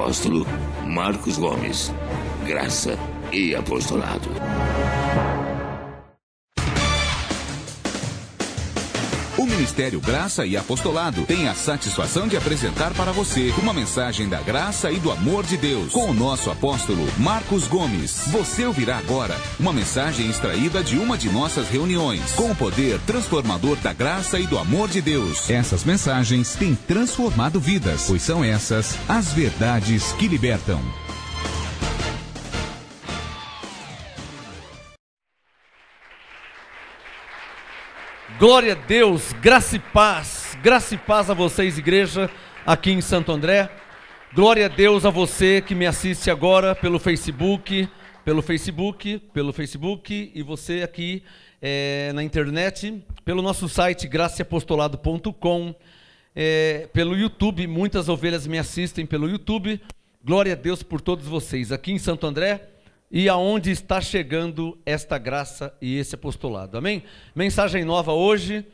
apóstolo Marcos Gomes. Graça e apostolado. O Ministério Graça e Apostolado tem a satisfação de apresentar para você uma mensagem da graça e do amor de Deus com o nosso apóstolo Marcos Gomes. Você ouvirá agora uma mensagem extraída de uma de nossas reuniões com o poder transformador da graça e do amor de Deus. Essas mensagens têm transformado vidas, pois são essas as verdades que libertam. Glória a Deus, graça e paz a vocês, igreja, aqui em Santo André. Glória a Deus a você que me assiste agora pelo Facebook, e você aqui na internet, pelo nosso site graçaapostolado.com, pelo YouTube. Muitas ovelhas me assistem pelo YouTube. Glória a Deus por todos vocês aqui em Santo André e aonde está chegando esta graça e esse apostolado, amém? Mensagem nova hoje,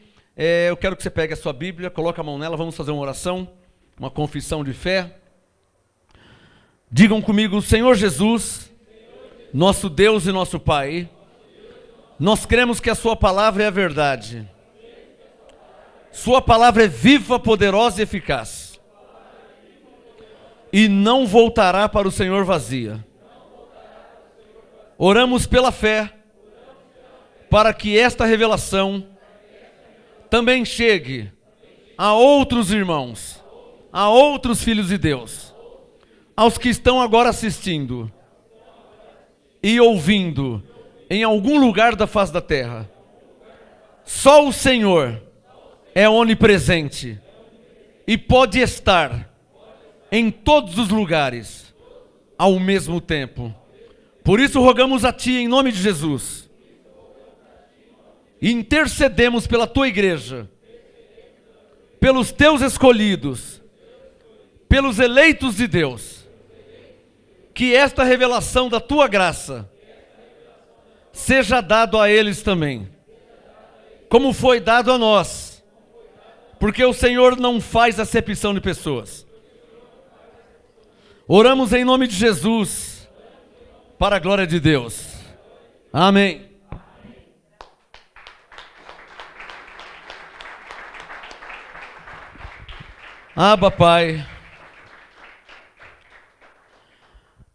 eu quero que você pegue a sua Bíblia, coloque a mão nela, vamos fazer uma oração, uma confissão de fé. Digam comigo: Senhor Jesus, nosso Deus e nosso Pai, nós cremos que a sua palavra é a verdade, sua palavra é viva, poderosa e eficaz, e não voltará para o Senhor vazia. Oramos pela fé, para que esta revelação também chegue a outros irmãos, a outros filhos de Deus, aos que estão agora assistindo e ouvindo em algum lugar da face da terra. Só o Senhor é onipresente e pode estar em todos os lugares ao mesmo tempo. Por isso rogamos a Ti em nome de Jesus, e intercedemos pela Tua igreja, pelos Teus escolhidos, pelos eleitos de Deus, que esta revelação da Tua graça seja dado a eles também, como foi dado a nós, porque o Senhor não faz acepção de pessoas. Oramos em nome de Jesus, para a glória de Deus. Amém. Abba, Pai.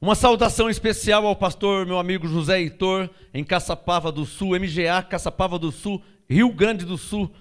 Uma saudação especial ao pastor, meu amigo José Heitor, em Caçapava do Sul, MGA, Caçapava do Sul, Rio Grande do Sul,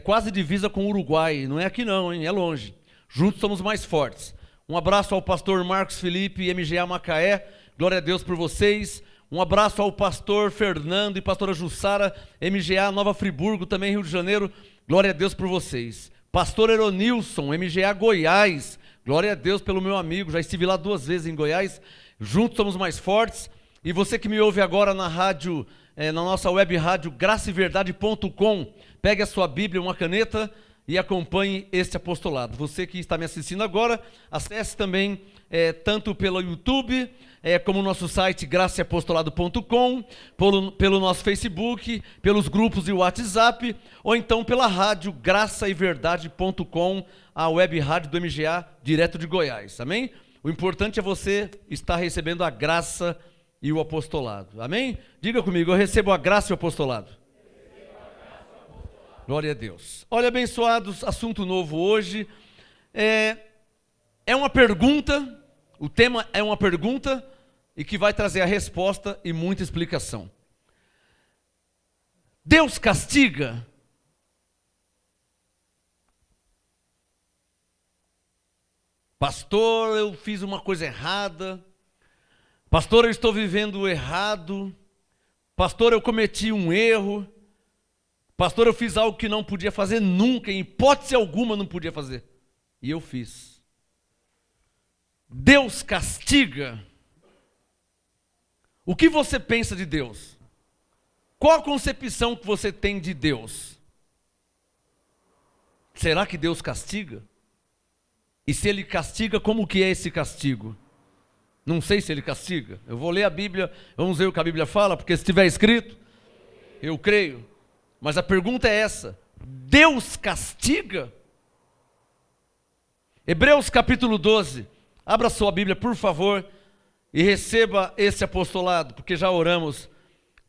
quase divisa com o Uruguai. Não é aqui não, hein? É longe. Juntos somos mais fortes. Um abraço ao pastor Marcos Felipe, MGA Macaé. Glória a Deus por vocês. Um abraço ao pastor Fernando e pastora Jussara, MGA Nova Friburgo, também Rio de Janeiro. Glória a Deus por vocês. Pastor Eronilson, MGA Goiás. Glória a Deus pelo meu amigo. Já estive lá 2 vezes em Goiás. Juntos somos mais fortes. E você que me ouve agora na rádio, na nossa web rádio graçaeverdade.com, pegue a sua Bíblia, uma caneta e acompanhe este apostolado. Você que está me assistindo agora, acesse também tanto pelo YouTube, como o nosso site graçaapostolado.com, pelo nosso Facebook, pelos grupos de WhatsApp, ou então pela rádio graçaeverdade.com, a web rádio do MGA, direto de Goiás, amém? O importante é você estar recebendo a graça e o apostolado, amém? Diga comigo: eu recebo a graça e o apostolado. Glória a Deus. Olha, abençoados, assunto novo hoje, é uma pergunta, o tema é uma pergunta, e que vai trazer a resposta e muita explicação. Deus castiga? Pastor, eu fiz uma coisa errada. Pastor, eu estou vivendo errado. Pastor, eu cometi um erro. Pastor, eu fiz algo que não podia fazer nunca, em hipótese alguma não podia fazer. E eu fiz. Deus castiga? O que você pensa de Deus? Qual a concepção que você tem de Deus? Será que Deus castiga? E se Ele castiga, como que é esse castigo? Não sei se Ele castiga. Eu vou ler a Bíblia, vamos ver o que a Bíblia fala, porque se estiver escrito, eu creio. Mas a pergunta é essa: Deus castiga? Hebreus capítulo 12, Abra sua Bíblia, por favor, e receba esse apostolado, porque já oramos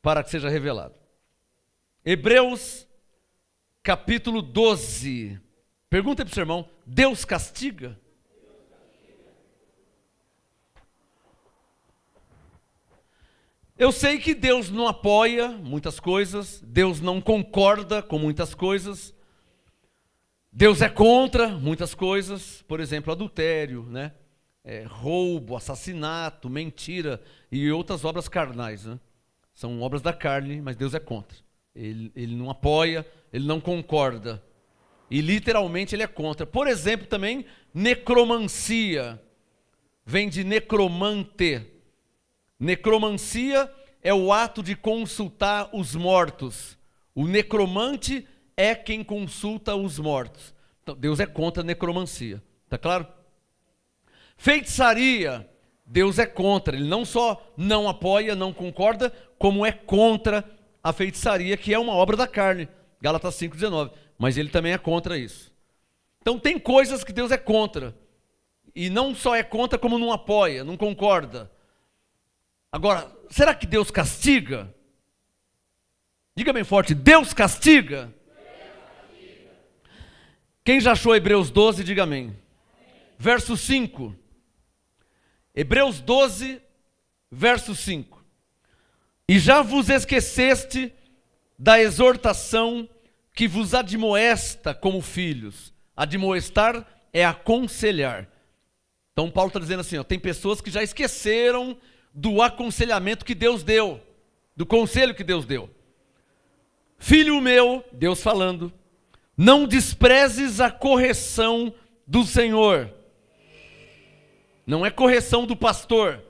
para que seja revelado. Hebreus, capítulo 12. Pergunta para o seu irmão, Deus castiga? Eu sei que Deus não apoia muitas coisas, Deus não concorda com muitas coisas, Deus é contra muitas coisas, por exemplo, adultério, né? Roubo, assassinato, mentira e outras obras carnais, né? São obras da carne, mas Deus é contra. Ele não apoia, ele não concorda. E literalmente ele é contra. Por exemplo, também necromancia. Vem de necromante. Necromancia é o ato de consultar os mortos. O necromante é quem consulta os mortos. Então, Deus é contra a necromancia. Está claro? Feitiçaria, Deus é contra. Ele não só não apoia, não concorda, como é contra a feitiçaria, que é uma obra da carne. Gálatas 5,19. Mas ele também é contra isso. Então tem coisas que Deus é contra. E não só é contra, como não apoia, não concorda. Agora, será que Deus castiga? Diga bem forte, Deus castiga? Quem já achou Hebreus 12, diga amém. Verso 5. Hebreus 12, verso 5. E já vos esqueceste da exortação que vos admoesta como filhos. Admoestar é aconselhar. Então Paulo está dizendo assim, ó, tem pessoas que já esqueceram do aconselhamento que Deus deu, do conselho que Deus deu. Filho meu, Deus falando, não desprezes a correção do Senhor. Não é correção do pastor,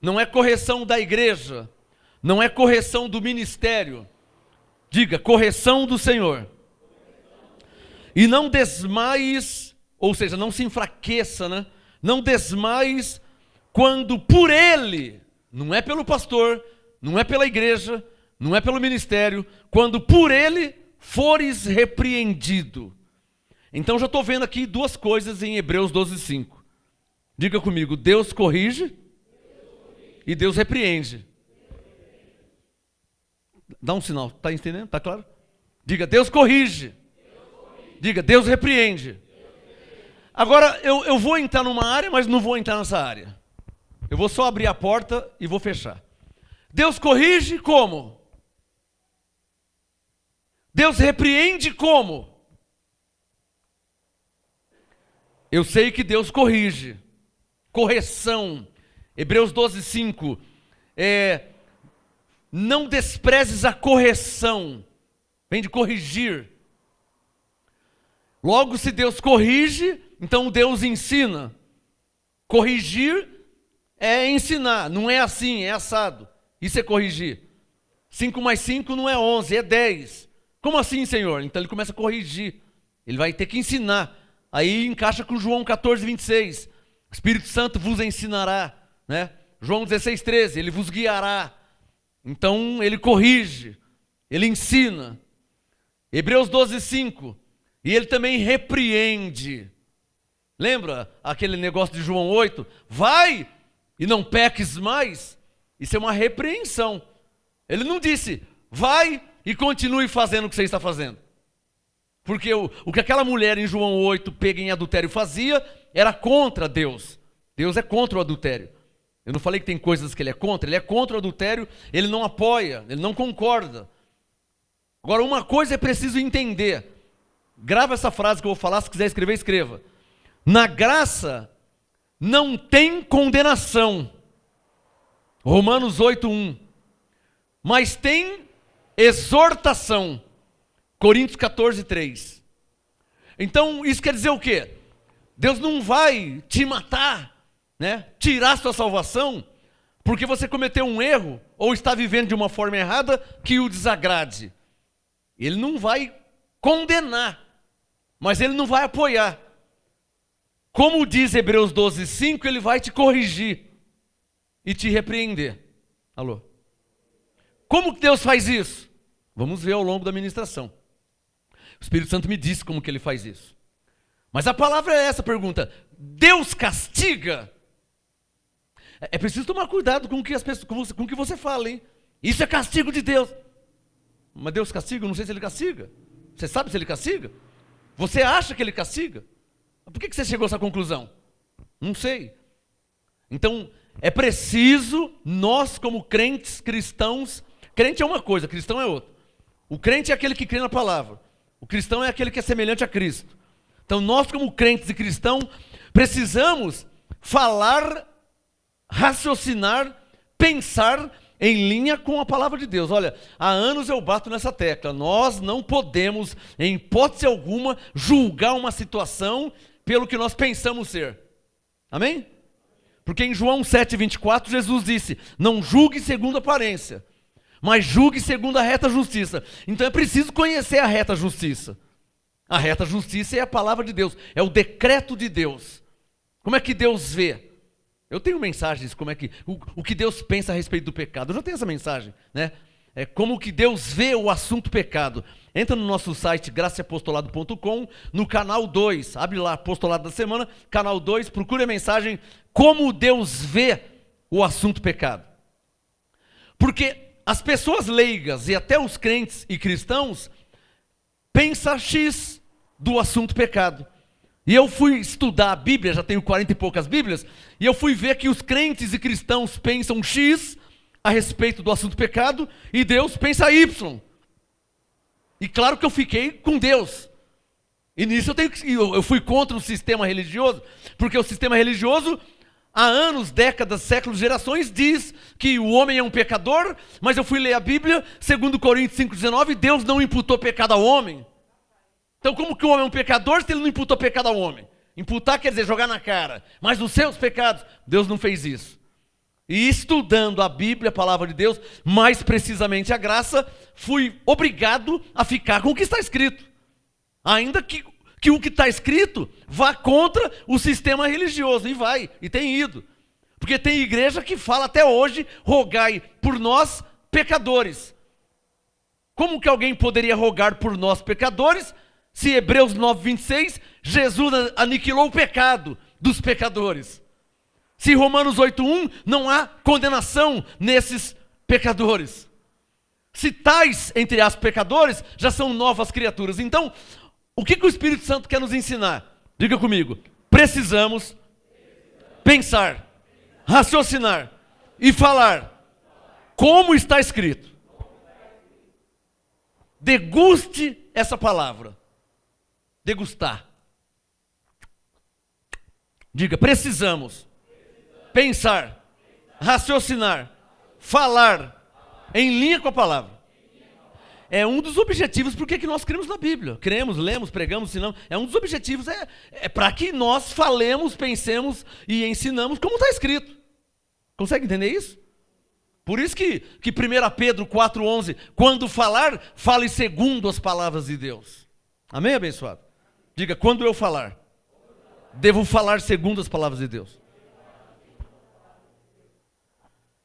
não é correção da igreja, não é correção do ministério. Diga, correção do Senhor. E não desmaies, ou seja, não se enfraqueça, né? Não desmaies quando por ele, não é pelo pastor, não é pela igreja, não é pelo ministério, quando por ele fores repreendido. Então já estou vendo aqui duas coisas em Hebreus 12, 5. Diga comigo, Deus corrige e Deus repreende. Dá um sinal, está entendendo? Está claro? Diga, Deus corrige. Diga, Deus repreende. Agora, eu vou entrar numa área, mas não vou entrar nessa área. Eu vou só abrir a porta e vou fechar. Deus corrige como? Deus repreende como? Eu sei que Deus corrige. Correção. Hebreus 12, 5. Não desprezes a correção. Vem de corrigir. Logo, se Deus corrige, então Deus ensina. Corrigir é ensinar. Não é assim, é assado. Isso é corrigir. 5 mais 5 não é 11, é 10. Como assim, Senhor? Então ele começa a corrigir. Ele vai ter que ensinar. Aí encaixa com João 14, 26. O Espírito Santo vos ensinará. Né? João 16, 13. Ele vos guiará. Então ele corrige. Ele ensina. Hebreus 12, 5. E ele também repreende. Lembra aquele negócio de João 8? Vai e não peques mais. Isso é uma repreensão. Ele não disse, vai e continue fazendo o que você está fazendo. Porque o que aquela mulher em João 8, pega em adultério, fazia, era contra Deus. Deus é contra o adultério. Eu não falei que tem coisas que ele é contra o adultério, ele não apoia, ele não concorda. Agora, uma coisa é preciso entender. Grava essa frase que eu vou falar, se quiser escrever, escreva. Na graça não tem condenação. Romanos 8, 1. Mas tem exortação. Coríntios 14, 3. Então, isso quer dizer o quê? Deus não vai te matar, né? Tirar sua salvação, porque você cometeu um erro, ou está vivendo de uma forma errada que o desagrade. Ele não vai condenar, mas ele não vai apoiar. Como diz Hebreus 12, 5, ele vai te corrigir e te repreender. Alô? Como que Deus faz isso? Vamos ver ao longo da ministração. O Espírito Santo me disse como que ele faz isso. Mas a palavra é essa, pergunta. Deus castiga. É preciso tomar cuidado com o que as pessoas, com o que você fala, hein? Isso é castigo de Deus. Mas Deus castiga? Eu não sei se Ele castiga. Você sabe se Ele castiga? Você acha que Ele castiga? Por que você chegou a essa conclusão? Não sei. Então, é preciso nós, como crentes, cristãos, crente é uma coisa, cristão é outra. O crente é aquele que crê na palavra. O cristão é aquele que é semelhante a Cristo. Então, nós, como crentes e cristãos, precisamos falar, raciocinar, pensar em linha com a palavra de Deus. Olha, há anos eu bato nessa tecla. Nós não podemos, em hipótese alguma, julgar uma situação pelo que nós pensamos ser. Amém? Porque em João 7,24, Jesus disse: não julgue segundo a aparência, mas julgue segundo a reta justiça. Então é preciso conhecer a reta justiça. A reta justiça é a palavra de Deus, é o decreto de Deus. Como é que Deus vê? Eu tenho mensagens, como é que o que Deus pensa a respeito do pecado. Eu já tenho essa mensagem, né? É como que Deus vê o assunto pecado. Entra no nosso site graçaapostolado.com, no canal 2, abre lá, Apostolado da Semana, canal 2, procure a mensagem Como Deus vê o assunto pecado. Porque as pessoas leigas e até os crentes e cristãos pensam X do assunto pecado. E eu fui estudar a Bíblia, já tenho 40 e poucas Bíblias, e eu fui ver que os crentes e cristãos pensam X a respeito do assunto pecado, e Deus pensa Y. E claro que eu fiquei com Deus. E nisso eu fui contra o sistema religioso, porque o sistema religioso, há anos, décadas, séculos, gerações, diz que o homem é um pecador, mas eu fui ler a Bíblia, 2 Coríntios 5,19, Deus não imputou pecado ao homem. Então como que o homem é um pecador se ele não imputou pecado ao homem? Imputar quer dizer jogar na cara, mas os seus pecados, Deus não fez isso. E estudando a Bíblia, a palavra de Deus, mais precisamente a graça, fui obrigado a ficar com o que está escrito. Ainda que o que está escrito vá contra o sistema religioso, e vai, e tem ido. Porque tem igreja que fala até hoje, rogai por nós pecadores. Como que alguém poderia rogar por nós pecadores, se Hebreus 9,26, Jesus aniquilou o pecado dos pecadores? Se Romanos 8,1, não há condenação nesses pecadores. Se tais, entre as pecadores, já são novas criaturas. Então, o que o Espírito Santo quer nos ensinar? Diga comigo. Precisamos pensar, raciocinar e falar como está escrito. Deguste essa palavra. Degustar. Diga, precisamos pensar, raciocinar, falar em linha com a palavra. É um dos objetivos porque que nós cremos na Bíblia. Cremos, lemos, pregamos, ensinamos. É um dos objetivos, é para que nós falemos, pensemos e ensinamos como está escrito. Consegue entender isso? Por isso que 1 Pedro 4,11, quando falar, fale segundo as palavras de Deus. Amém, abençoado? Diga, quando eu falar, devo falar segundo as palavras de Deus.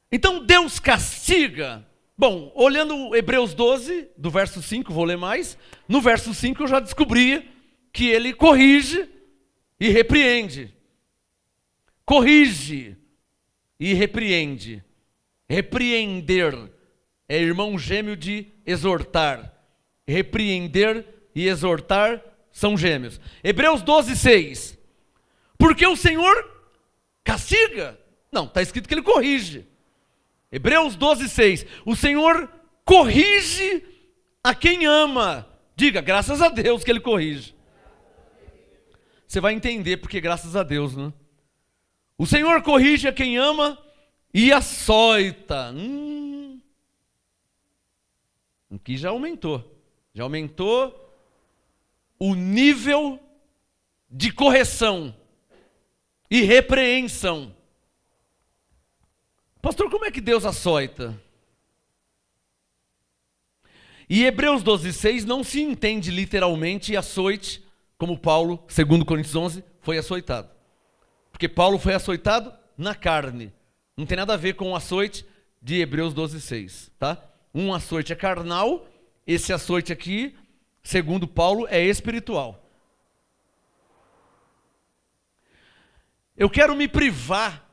Então Deus castiga. Bom, olhando Hebreus 12, do verso 5, vou ler mais. No verso 5 eu já descobri que ele corrige e repreende. Corrige e repreende. Repreender é irmão gêmeo de exortar. Repreender e exortar são gêmeos. Hebreus 12, 6. Porque o Senhor castiga? Não, está escrito que ele corrige. Hebreus 12, 6. O Senhor corrige a quem ama. Diga, graças a Deus que ele corrige. Você vai entender porque graças a Deus, né? O Senhor corrige a quem ama e açoita. Aqui já aumentou. Já aumentou o nível de correção e repreensão. Pastor, como é que Deus açoita? E Hebreus 12, 6 não se entende literalmente açoite, como Paulo, 2 Coríntios 11, foi açoitado. Porque Paulo foi açoitado na carne. Não tem nada a ver com o açoite de Hebreus 12, 6. Tá? Um açoite é carnal, esse açoite aqui, segundo Paulo, é espiritual. Eu quero me privar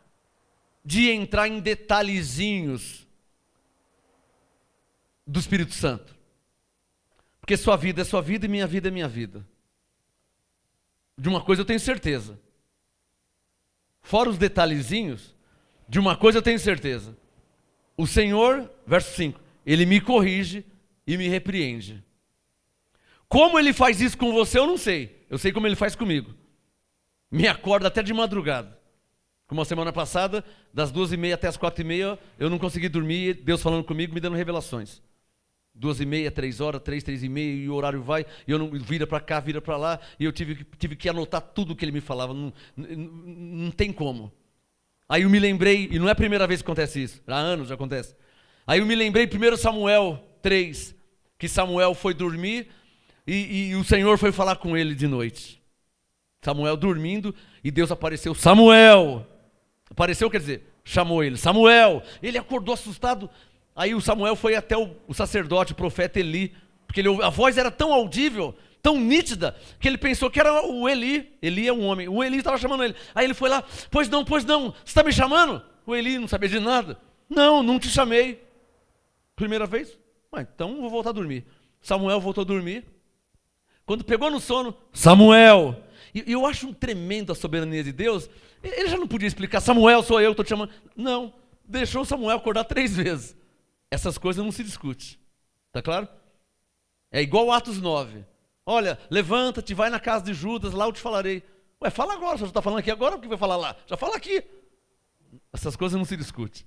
de entrar em detalhezinhos do Espírito Santo. Porque sua vida é sua vida e minha vida é minha vida. De uma coisa eu tenho certeza. Fora os detalhezinhos, de uma coisa eu tenho certeza. O Senhor, verso 5, Ele me corrige e me repreende. Como Ele faz isso com você, eu não sei. Eu sei como Ele faz comigo. Me acorda até de madrugada. Como a semana passada, das 2h30 até as 4h30, eu não consegui dormir, Deus falando comigo, me dando revelações. 2h30, 3h, 3h30, e o horário vai, e eu não vira para cá, vira para lá, e eu tive que anotar tudo que ele me falava, não tem como. Aí eu me lembrei, e não é a primeira vez que acontece isso, há anos já acontece. Aí eu me lembrei, 1 Samuel 3, que Samuel foi dormir, e o Senhor foi falar com ele de noite. Samuel dormindo, e Deus apareceu, Samuel! Apareceu, quer dizer, chamou ele, Samuel! Ele acordou assustado. Aí o Samuel foi até o sacerdote, o profeta Eli, porque a voz era tão audível, tão nítida, que ele pensou que era o Eli. Eli é um homem, o Eli estava chamando ele. Aí ele foi lá, pois não, você está me chamando? O Eli não sabia de nada. Não te chamei. Primeira vez? Então vou voltar a dormir. Samuel voltou a dormir. Quando pegou no sono, Samuel! E eu acho tremendo a soberania de Deus. Ele já não podia explicar, Samuel, sou eu, estou te chamando. Não, deixou Samuel acordar 3 vezes. Essas coisas não se discute, tá claro? É igual Atos 9. Olha, levanta-te, vai na casa de Judas, lá eu te falarei. Ué, fala agora, você está falando aqui agora, o que vai falar lá? Já fala aqui. Essas coisas não se discute.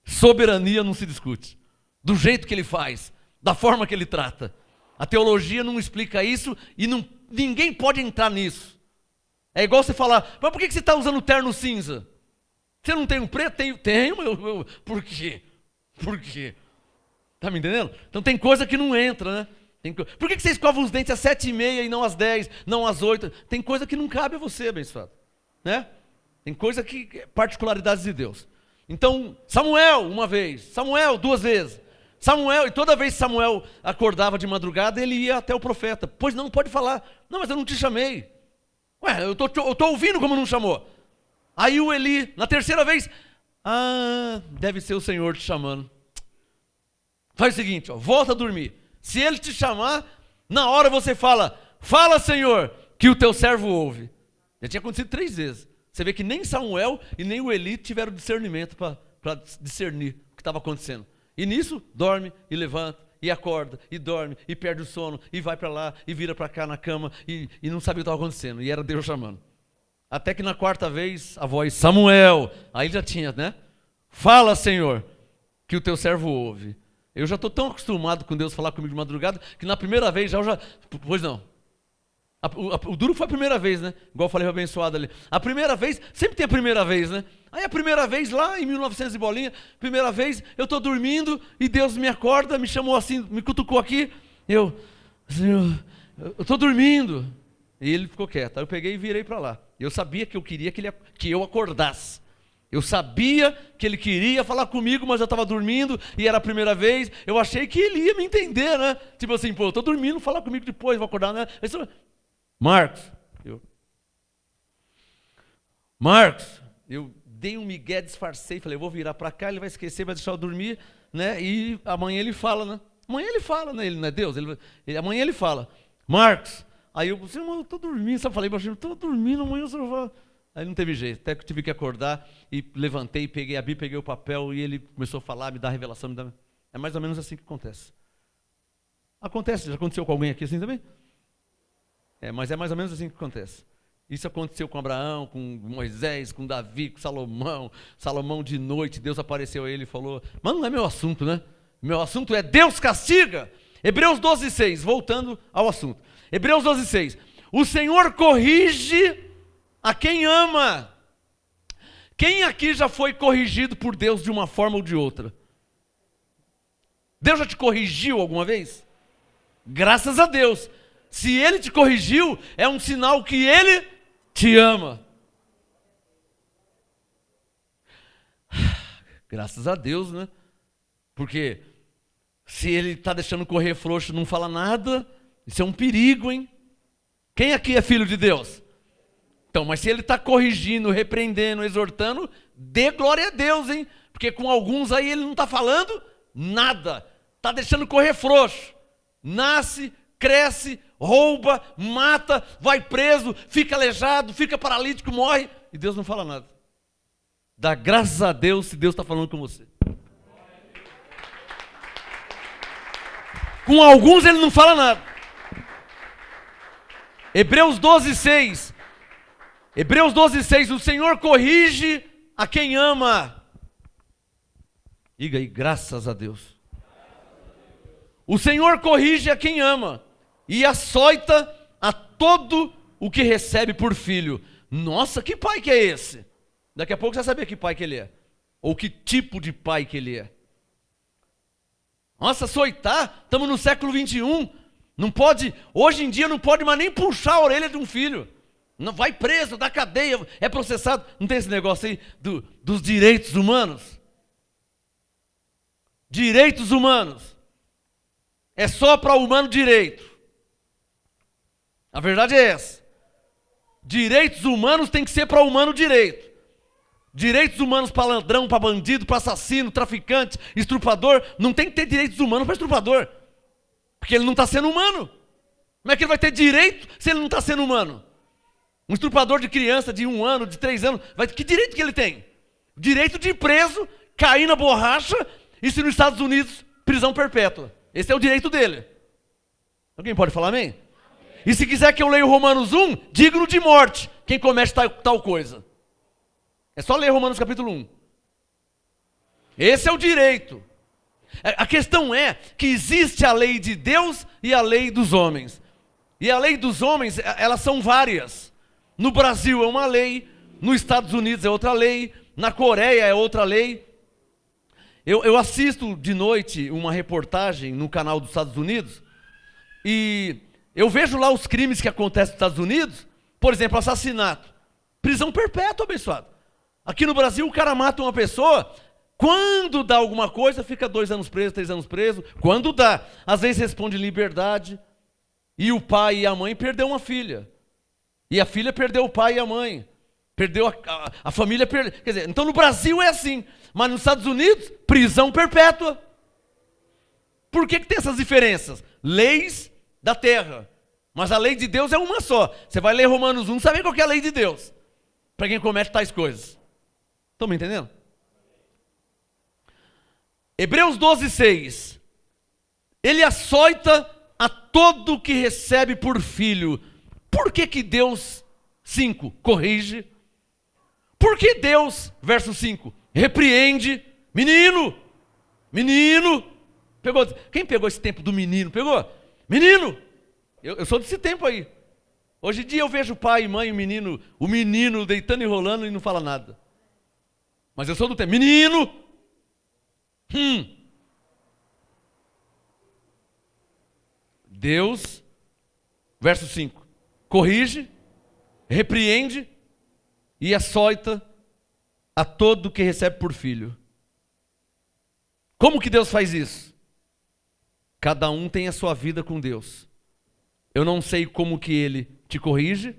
Soberania não se discute. Do jeito que ele faz, da forma que ele trata. A teologia não explica isso e ninguém pode entrar nisso. É igual você falar, mas por que você está usando terno cinza? Você não tem um preto? Tenho, por quê? Por quê? Tá me entendendo? Então tem coisa que não entra, né? Por que você escova os dentes às 7h30 e não às 10, não às 8? Tem coisa que não cabe a você, abençoado. Né? Tem coisa que particularidades de Deus. Então, Samuel, uma vez. Samuel, 2 vezes. Samuel, e toda vez que Samuel acordava de madrugada, ele ia até o profeta. Pois não, pode falar. Não, mas eu não te chamei. Ué, eu tô ouvindo como não chamou. Aí o Eli, na 3ª vez... deve ser o Senhor te chamando. Faz o seguinte, volta a dormir. Se ele te chamar, na hora você fala, Senhor, que o teu servo ouve. Já tinha acontecido 3 vezes. Você vê que nem Samuel e nem o Eli tiveram discernimento para discernir o que estava acontecendo. E nisso, dorme e levanta, e acorda, e dorme, e perde o sono, e vai para lá, e vira para cá na cama, e não sabia o que estava acontecendo. E era Deus chamando. Até que na 4ª vez, a voz, Samuel, aí já tinha, né? Fala, Senhor, que o teu servo ouve. Eu já estou tão acostumado com Deus falar comigo de madrugada, que na primeira vez pois não. O duro foi a primeira vez, né? Igual eu falei para o abençoado ali. A primeira vez, sempre tem a primeira vez, né? Aí a primeira vez, lá em 1900 e bolinha, primeira vez, eu estou dormindo e Deus me acorda, me chamou assim, me cutucou aqui. Senhor, eu estou dormindo. E ele ficou quieto. Aí eu peguei e virei para lá. Eu sabia que eu queria que eu acordasse. Eu sabia que ele queria falar comigo, mas eu estava dormindo e era a primeira vez. Eu achei que ele ia me entender, né? Tipo assim, eu estou dormindo, falar comigo depois, vou acordar, né? Marcos, eu dei um migué, disfarcei, falei, eu vou virar para cá, ele vai esquecer, vai deixar eu dormir, né? E amanhã ele fala, né? Ele não é Deus, amanhã ele fala, Marcos. Aí eu estou dormindo, sabe? Falei, eu estou dormindo, amanhã o senhor vai... Aí não teve jeito, até que eu tive que acordar e levantei, peguei a Bíblia, peguei o papel e ele começou a falar, me dar a revelação, É mais ou menos assim que acontece. Já aconteceu com alguém aqui assim também? Mas é mais ou menos assim que acontece. Isso aconteceu com Abraão, com Moisés, com Davi, com Salomão. Salomão de noite, Deus apareceu a ele e falou, mas não é meu assunto, né? Meu assunto é Deus castiga. Hebreus 12:6, voltando ao assunto. Hebreus 12:6. O Senhor corrige a quem ama. Quem aqui já foi corrigido por Deus de uma forma ou de outra? Deus já te corrigiu alguma vez? Graças a Deus. Se Ele te corrigiu, é um sinal que Ele te ama. Graças a Deus, né? Porque se Ele está deixando correr frouxo e não fala nada, isso é um perigo, hein? Quem aqui é filho de Deus? Então, mas se ele está corrigindo, repreendendo, exortando, dê glória a Deus, hein? Porque com alguns aí ele não está falando nada. Está deixando correr frouxo. Nasce, cresce, rouba, mata, vai preso, fica aleijado, fica paralítico, morre. E Deus não fala nada. Dá graças a Deus se Deus está falando com você. Com alguns ele não fala nada. Hebreus 12:6. Hebreus 12:6. O Senhor corrige a quem ama. Diga aí, graças a Deus. O Senhor corrige a quem ama e açoita a todo o que recebe por filho. Nossa, que pai que é esse? Daqui a pouco você vai saber que pai que ele é. Ou que tipo de pai que ele é. Nossa, açoitar, estamos no século 21. Não pode, hoje em dia não pode mais nem puxar a orelha de um filho. Não, vai preso, dá cadeia, é processado. Não tem esse negócio aí dos direitos humanos? Direitos humanos. É só para o humano direito. A verdade é essa. Direitos humanos tem que ser para o humano direito. Direitos humanos para ladrão, para bandido, para assassino, traficante, estrupador. Não tem que ter direitos humanos para estrupador. Porque ele não está sendo humano. Como é que ele vai ter direito se ele não está sendo humano? Um estrupador de criança de 1 ano, de 3 anos, que direito que ele tem? Direito de ir preso, cair na borracha e se nos Estados Unidos, prisão perpétua. Esse é o direito dele. Alguém pode falar amém? E se quiser que eu leia o Romanos 1, digno de morte, quem comete tal coisa. É só ler Romanos capítulo 1. Esse é o direito. A questão é que existe a lei de Deus e a lei dos homens. E a lei dos homens, elas são várias. No Brasil é uma lei, nos Estados Unidos é outra lei, na Coreia é outra lei. Eu assisto de noite uma reportagem no canal dos Estados Unidos e eu vejo lá os crimes que acontecem nos Estados Unidos, por exemplo, assassinato, prisão perpétua, abençoado. Aqui no Brasil o cara mata uma pessoa, quando dá alguma coisa fica 2 anos preso, 3 anos preso, quando dá, às vezes responde em liberdade, e o pai e a mãe perdeu uma filha, e a filha perdeu o pai e a mãe, perdeu a família, quer dizer, então no Brasil é assim, mas nos Estados Unidos, prisão perpétua. Por que tem essas diferenças? Leis da terra, mas a lei de Deus é uma só. Você vai ler Romanos 1, sabe qual que é a lei de Deus? Para quem comete tais coisas. Estão me entendendo? Hebreus 12:6. Ele açoita a todo que recebe por filho. Por que Deus, 5, corrige? Por que Deus, verso 5, repreende? Menino, pegou, quem pegou esse tempo do menino? Pegou? Menino, eu sou desse tempo aí. Hoje em dia eu vejo pai e mãe, o menino deitando e rolando e não fala nada. Mas eu sou do tempo, menino, Deus, verso 5, corrige, repreende e açoita a todo que recebe por filho. Como que Deus faz isso? Cada um tem a sua vida com Deus. Eu não sei como que Ele te corrige,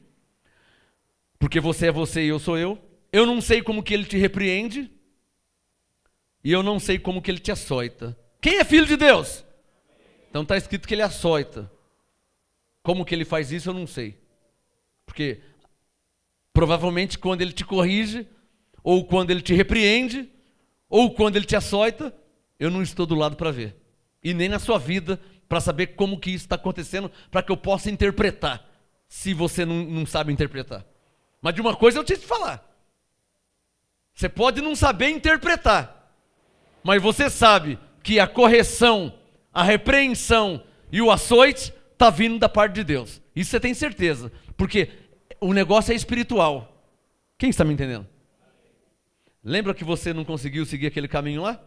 porque você é você e eu sou eu. Eu não sei como que Ele te repreende, e eu não sei como que Ele te açoita. Quem é filho de Deus? Então está escrito que Ele açoita. Como que Ele faz isso eu não sei. Porque provavelmente quando Ele te corrige, ou quando Ele te repreende, ou quando Ele te açoita, eu não estou do lado para ver. E nem na sua vida, para saber como que isso está acontecendo, para que eu possa interpretar, se você não sabe interpretar. Mas de uma coisa eu tinha que te falar. Você pode não saber interpretar, mas você sabe que a correção, a repreensão e o açoite está vindo da parte de Deus. Isso você tem certeza, porque o negócio é espiritual. Quem está me entendendo? Lembra que você não conseguiu seguir aquele caminho lá?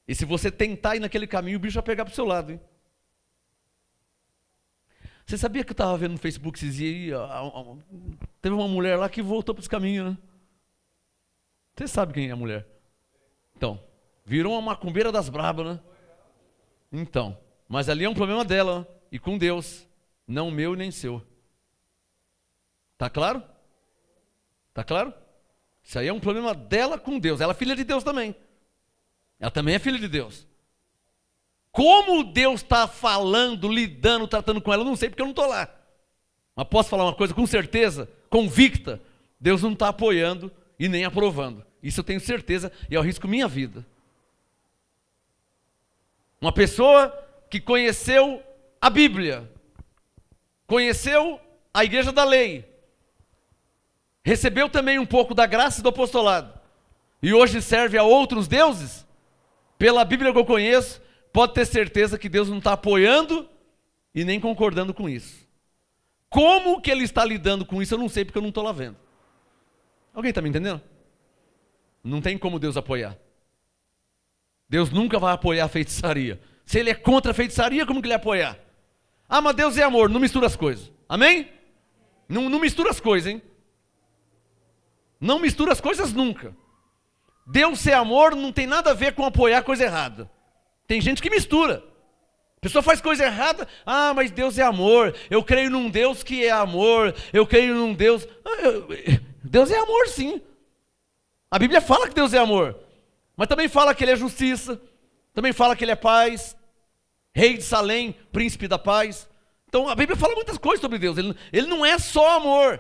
E se você tentar ir naquele caminho, o bicho vai pegar para o seu lado, hein? Você sabia que eu estava vendo no Facebook esses dias aí, teve uma mulher lá que voltou para esse caminho, né? Você sabe quem é a mulher? Então, virou uma macumbeira das brabas, né? Então, mas ali é um problema dela, né? E com Deus, não meu nem seu. Tá claro? Tá claro? Isso aí é um problema dela com Deus. Ela é filha de Deus também. Ela também é filha de Deus. Como Deus está falando, lidando, tratando com ela, eu não sei porque eu não estou lá. Mas posso falar uma coisa com certeza, convicta: Deus não está apoiando e nem aprovando. Isso eu tenho certeza e eu arrisco minha vida. Uma pessoa que conheceu a Bíblia, conheceu a igreja da lei, recebeu também um pouco da graça e do apostolado, e hoje serve a outros deuses, pela Bíblia que eu conheço, pode ter certeza que Deus não está apoiando e nem concordando com isso. Como que ele está lidando com isso, eu não sei, porque eu não estou lá vendo. Alguém está me entendendo? Não tem como Deus apoiar. Deus nunca vai apoiar a feitiçaria. Se ele é contra a feitiçaria, como que ele vai apoiar? Ah, mas Deus é amor, não mistura as coisas. Amém? Não mistura as coisas, hein? Não mistura as coisas nunca. Deus ser amor não tem nada a ver com apoiar coisa errada. Tem gente que mistura. A pessoa faz coisa errada. Ah, mas Deus é amor. Eu creio num Deus que é amor. Eu creio num Deus... Deus é amor, sim. A Bíblia fala que Deus é amor. Mas também fala que Ele é justiça. Também fala que Ele é paz. Rei de Salém, príncipe da paz. Então a Bíblia fala muitas coisas sobre Deus. Ele não é só amor.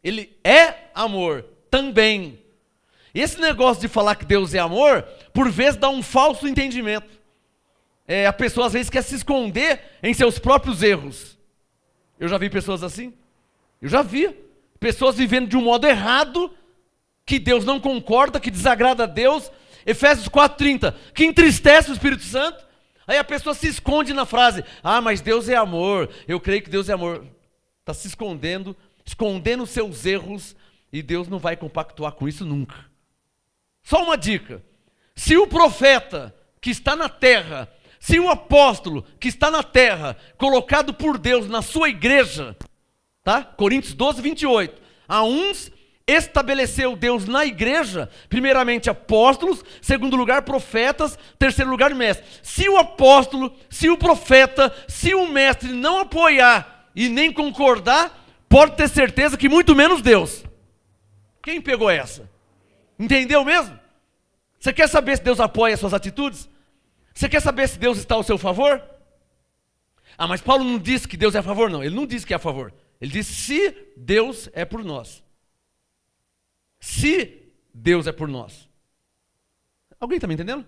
Ele é amor também. Esse negócio de falar que Deus é amor, por vezes dá um falso entendimento. A pessoa às vezes quer se esconder em seus próprios erros. Eu já vi pessoas assim. Eu já vi. Pessoas vivendo de um modo errado, que Deus não concorda, que desagrada a Deus. Efésios 4:30, que entristece o Espírito Santo. Aí a pessoa se esconde na frase: ah, mas Deus é amor, eu creio que Deus é amor. Está se escondendo os seus erros, e Deus não vai compactuar com isso nunca. Só uma dica: se o profeta que está na terra, se o apóstolo que está na terra, colocado por Deus na sua igreja, tá? Coríntios 12:28, a uns estabeleceu Deus na igreja, primeiramente apóstolos, segundo lugar profetas, terceiro lugar mestres. Se o apóstolo, se o profeta, se o mestre não apoiar e nem concordar, pode ter certeza que muito menos Deus. Quem pegou essa? Entendeu mesmo? Você quer saber se Deus apoia as suas atitudes? Você quer saber se Deus está ao seu favor? Ah, mas Paulo não disse que Deus é a favor, não. Ele não disse que é a favor. Ele disse: se Deus é por nós. Se Deus é por nós. Alguém está me entendendo?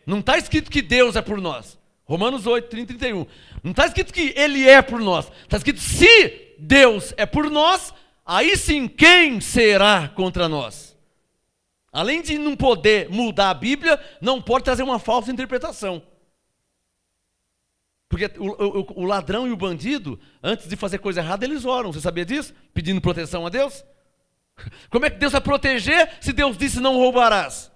Não está escrito que Deus é por nós. Romanos 8, 30 e 31. Não está escrito que Ele é por nós. Está escrito: se Deus é por nós, aí sim quem será contra nós? Além de não poder mudar a Bíblia, não pode trazer uma falsa interpretação. Porque o ladrão e o bandido, antes de fazer coisa errada, eles oram. Você sabia disso? Pedindo proteção a Deus. Como é que Deus vai proteger se Deus disse não roubarás?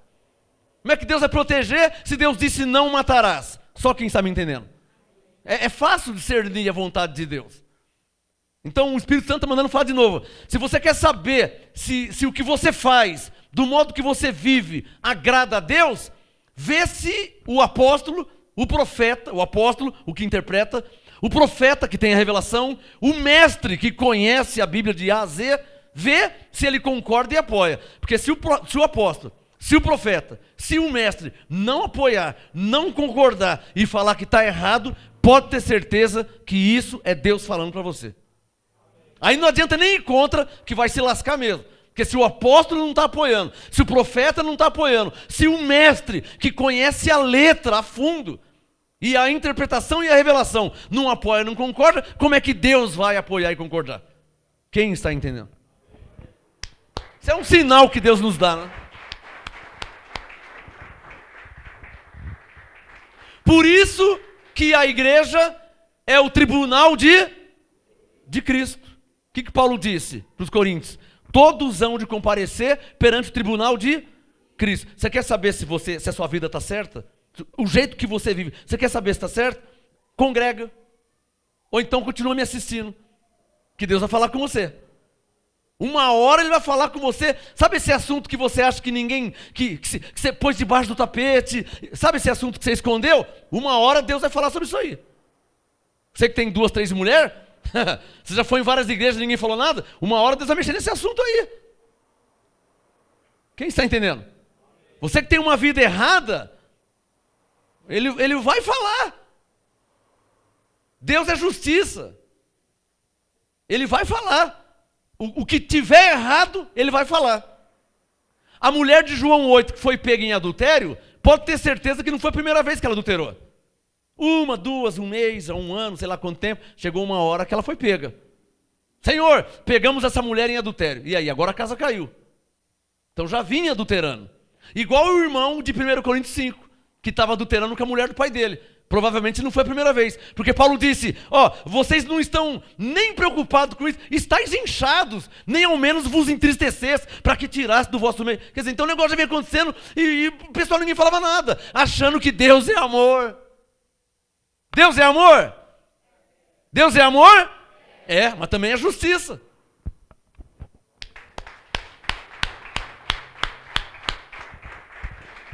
Como é que Deus vai proteger se Deus disse não matarás? Só quem está me entendendo. É fácil discernir a vontade de Deus. Então o Espírito Santo está mandando falar de novo. Se você quer saber se o que você faz, do modo que você vive, agrada a Deus, vê se o apóstolo, o profeta, o apóstolo, o que interpreta, o profeta que tem a revelação, o mestre que conhece a Bíblia de A a Z, vê se ele concorda e apoia. Porque se o apóstolo, se o profeta, se o mestre não apoiar, não concordar e falar que está errado, pode ter certeza que isso é Deus falando para você. Aí não adianta nem ir contra, que vai se lascar mesmo. Porque se o apóstolo não está apoiando, se o profeta não está apoiando, se o mestre que conhece a letra a fundo, e a interpretação e a revelação não apoia, não concorda, como é que Deus vai apoiar e concordar? Quem está entendendo? Isso é um sinal que Deus nos dá, né? Por isso que a igreja é o tribunal de Cristo. O que Paulo disse para os coríntios? Todos hão de comparecer perante o tribunal de Cristo. Você quer saber se a sua vida está certa? O jeito que você vive, você quer saber se está certo? Congrega. Ou então continua me assistindo, que Deus vai falar com você. Uma hora Ele vai falar com você. Sabe esse assunto que você acha que ninguém, que você pôs debaixo do tapete? Sabe esse assunto que você escondeu? Uma hora Deus vai falar sobre isso aí. Você que tem 2, 3 mulheres, você já foi em várias igrejas e ninguém falou nada? Uma hora Deus vai mexer nesse assunto aí. Quem está entendendo? Você que tem uma vida errada, ele vai falar. Deus é justiça. Ele vai falar. O que tiver errado, ele vai falar. A mulher de João 8, que foi pega em adultério, pode ter certeza que não foi a primeira vez que ela adulterou. 1, 2, 1 mês, 1 ano, sei lá quanto tempo, chegou uma hora que ela foi pega. Senhor, pegamos essa mulher em adultério. E aí, agora a casa caiu. Então já vinha adulterando. Igual o irmão de 1 Coríntios 5, que estava adulterando com a mulher do pai dele. Provavelmente não foi a primeira vez. Porque Paulo disse, vocês não estão nem preocupados com isso, estáis inchados, nem ao menos vos entristecesse, para que tirasse do vosso meio. Quer dizer, então o negócio já vinha acontecendo e o pessoal ninguém falava nada, achando que Deus é amor. Deus é amor? Deus é amor? É, mas também é justiça.